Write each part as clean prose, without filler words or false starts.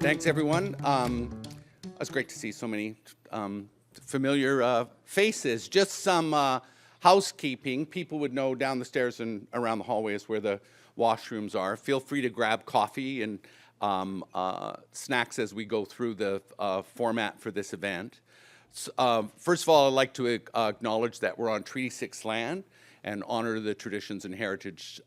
Thanks, everyone. It's great to see so many familiar faces. Just some housekeeping. People would know down the stairs and around the hallways where the washrooms are. Feel free to grab coffee and snacks as we go through the format for this event. First of all, I'd like to acknowledge that we're on Treaty 6 land and honor the traditions and heritage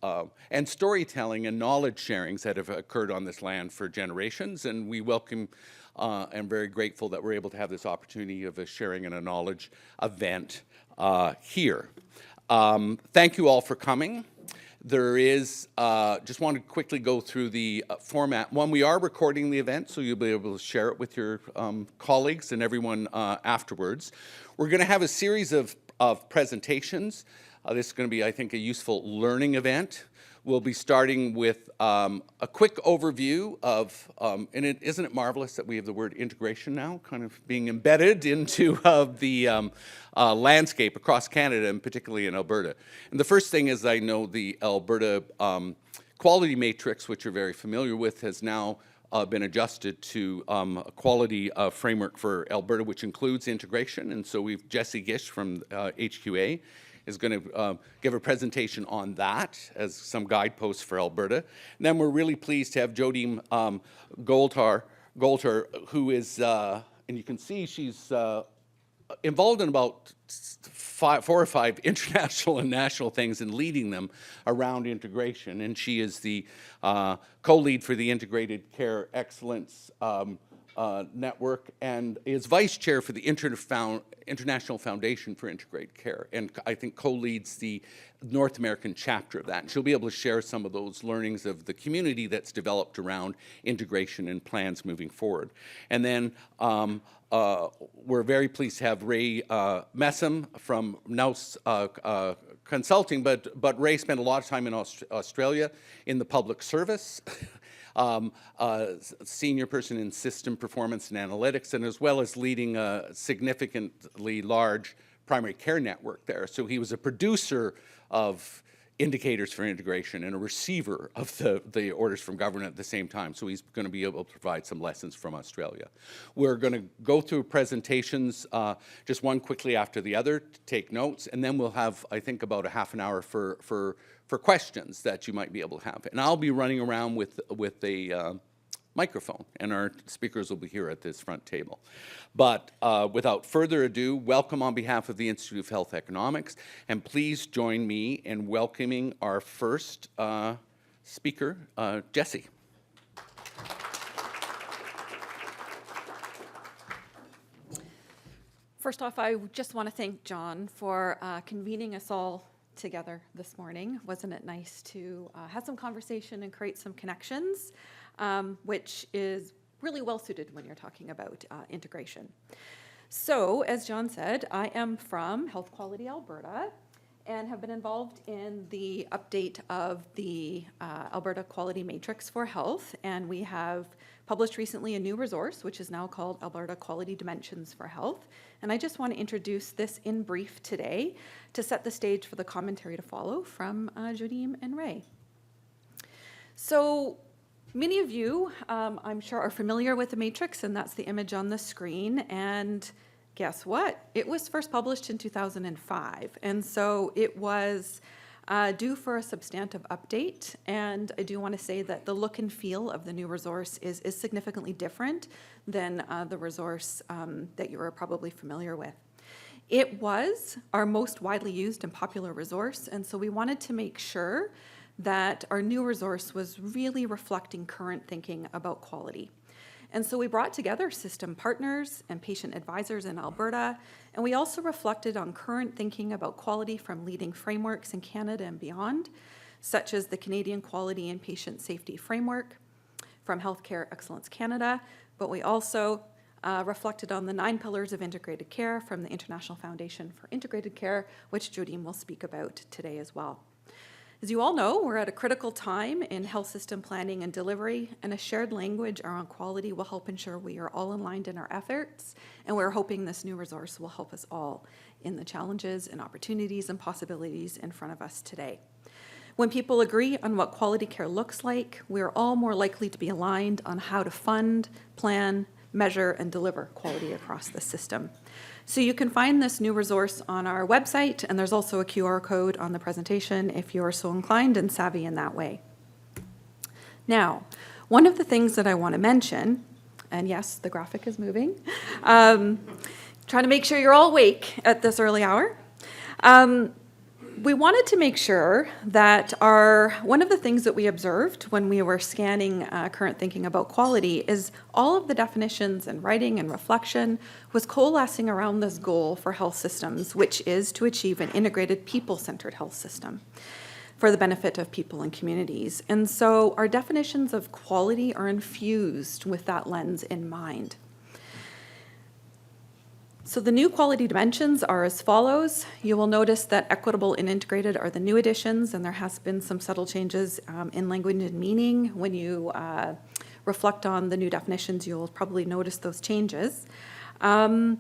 and storytelling and knowledge sharings that have occurred on this land for generations. And we welcome and very grateful that we're able to have this opportunity of a sharing and a knowledge event here. Thank you all for coming. There is, just want to quickly go through the format. One, we are recording the event, so you'll be able to share it with your colleagues and everyone afterwards. We're going to have a series of presentations. This is going to be, I think, a useful learning event. We'll be starting with a quick overview of, and isn't it marvelous that we have the word integration now kind of being embedded into the landscape across Canada and particularly in Alberta. And the first thing is I know the Alberta quality matrix, which you're very familiar with, has now been adjusted to a quality framework for Alberta, which includes integration. And so we've Jessie Gish from HQA is going to give a presentation on that as some guideposts for Alberta. And then we're really pleased to have Jodiem Goltar, who is, and you can see she's involved in about 4 or 5 international and national things and leading them around integration. And she is the co-lead for the Integrated Care Excellence Network and is vice chair for the International Foundation for Integrated Care, and I think co-leads the North American chapter of that. And she'll be able to share some of those learnings of the community that's developed around integration and plans moving forward. And then we're very pleased to have Ray Messam from Nous Consulting, but Ray spent a lot of time in Australia in the public service. Senior person in system performance and analytics, and as well as leading a significantly large primary care network there. So he was a producer of indicators for integration and a receiver of the orders from government at the same time. So he's going to be able to provide some lessons from Australia. We're going to go through presentations, just one quickly after the other, to take notes, and then we'll have, I think, about a half an hour for questions that you might be able to have. And I'll be running around with a microphone, and our speakers will be here at this front table. But without further ado, welcome on behalf of the Institute of Health Economics, and please join me in welcoming our first speaker, Jessie. First off, I just want to thank John for convening us all together this morning. Wasn't it nice to have some conversation and create some connections, which is really well suited when you're talking about integration. So, as John said, I am from Health Quality Alberta and have been involved in the update of the Alberta Quality Matrix for Health, and we have published recently a new resource, which is now called Alberta Quality Dimensions for Health. And I just want to introduce this in brief today to set the stage for the commentary to follow from Jodiem and Ray. So many of you, I'm sure, are familiar with the matrix, and that's the image on the screen. And guess what? It was first published in 2005. And so it was due for a substantive update, and I do want to say that the look and feel of the new resource is significantly different than the resource that you are probably familiar with. It was our most widely used and popular resource, and so we wanted to make sure that our new resource was really reflecting current thinking about quality. And so we brought together system partners and patient advisors in Alberta, and we also reflected on current thinking about quality from leading frameworks in Canada and beyond, such as the Canadian Quality and Patient Safety Framework from Healthcare Excellence Canada, but we also reflected on the 9 pillars of integrated care from the International Foundation for Integrated Care, which Jodiem will speak about today as well. As you all know, we're at a critical time in health system planning and delivery, and a shared language around quality will help ensure we are all aligned in our efforts, and we're hoping this new resource will help us all in the challenges and opportunities and possibilities in front of us today. When people agree on what quality care looks like, we're all more likely to be aligned on how to fund, plan, measure, and deliver quality across the system. So you can find this new resource on our website, and there's also a QR code on the presentation if you're so inclined and savvy in that way. Now, one of the things that I want to mention, and yes, the graphic is moving, trying to make sure you're all awake at this early hour. We wanted to make sure that one of the things that we observed when we were scanning current thinking about quality is all of the definitions and writing and reflection was coalescing around this goal for health systems, which is to achieve an integrated people-centered health system for the benefit of people and communities. And so our definitions of quality are infused with that lens in mind. So the new quality dimensions are as follows. You will notice that equitable and integrated are the new additions, and there has been some subtle changes in language and meaning. When you reflect on the new definitions, you'll probably notice those changes. And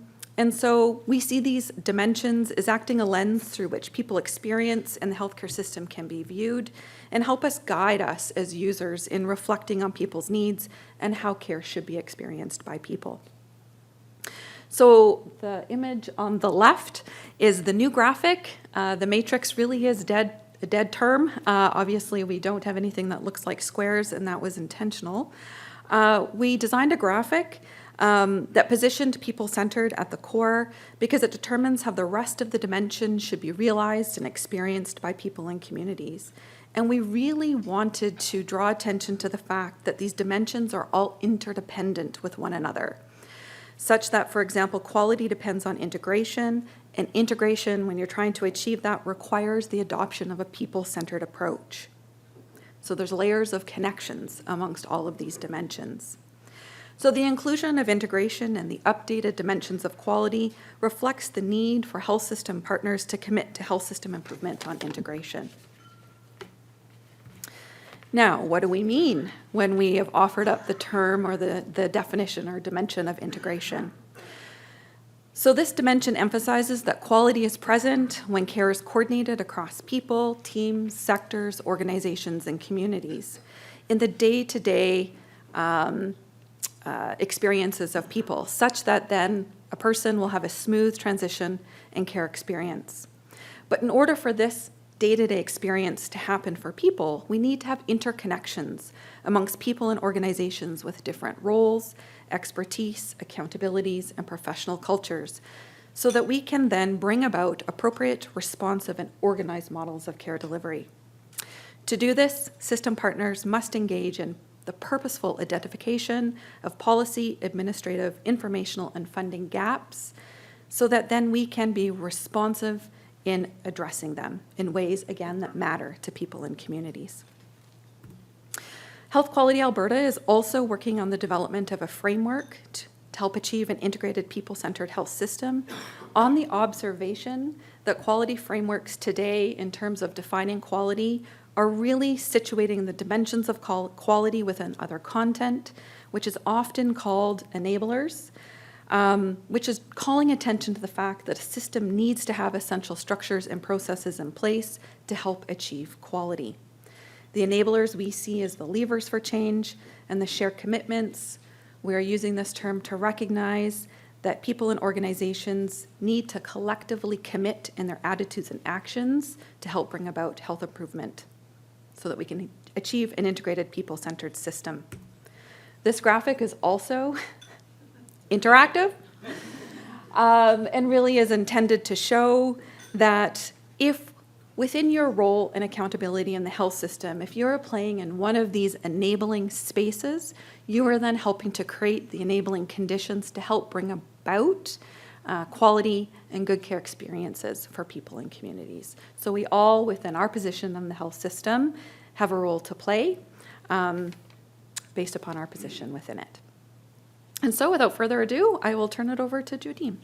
so we see these dimensions as acting a lens through which people experience and the healthcare system can be viewed and help us guide us as users in reflecting on people's needs and how care should be experienced by people. So the image on the left is the new graphic. The matrix really is a dead term. Obviously, we don't have anything that looks like squares, and that was intentional. We designed a graphic that positioned people-centered at the core because it determines how the rest of the dimensions should be realized and experienced by people and communities. And we really wanted to draw attention to the fact that these dimensions are all interdependent with one another, such that, for example, quality depends on integration, and integration, when you're trying to achieve that, requires the adoption of a people-centered approach. So there's layers of connections amongst all of these dimensions. So the inclusion of integration and the updated dimensions of quality reflects the need for health system partners to commit to health system improvement on integration. Now, what do we mean when we have offered up the term or the definition or dimension of integration? So this dimension emphasizes that quality is present when care is coordinated across people, teams, sectors, organizations, and communities in the day-to-day experiences of people, such that then a person will have a smooth transition and care experience. But in order for this day-to-day experience to happen for people, we need to have interconnections amongst people and organizations with different roles, expertise, accountabilities, and professional cultures, so that we can then bring about appropriate, responsive, and organized models of care delivery. To do this, system partners must engage in the purposeful identification of policy, administrative, informational, and funding gaps, so that then we can be responsive in addressing them in ways, again, that matter to people and communities. Health Quality Alberta is also working on the development of a framework to help achieve an integrated people-centered health system on the observation that quality frameworks today, in terms of defining quality, are really situating the dimensions of quality within other content, which is often called enablers, which is calling attention to the fact that a system needs to have essential structures and processes in place to help achieve quality. The enablers we see as the levers for change, and the shared commitments. We are using this term to recognize that people and organizations need to collectively commit in their attitudes and actions to help bring about health improvement so that we can achieve an integrated people-centered system. This graphic is also interactive, and really is intended to show that if within your role and accountability in the health system, if you're playing in one of these enabling spaces, you are then helping to create the enabling conditions to help bring about quality and good care experiences for people and communities. So we all, within our position in the health system, have a role to play based upon our position within it. And so without further ado, I will turn it over to Judine.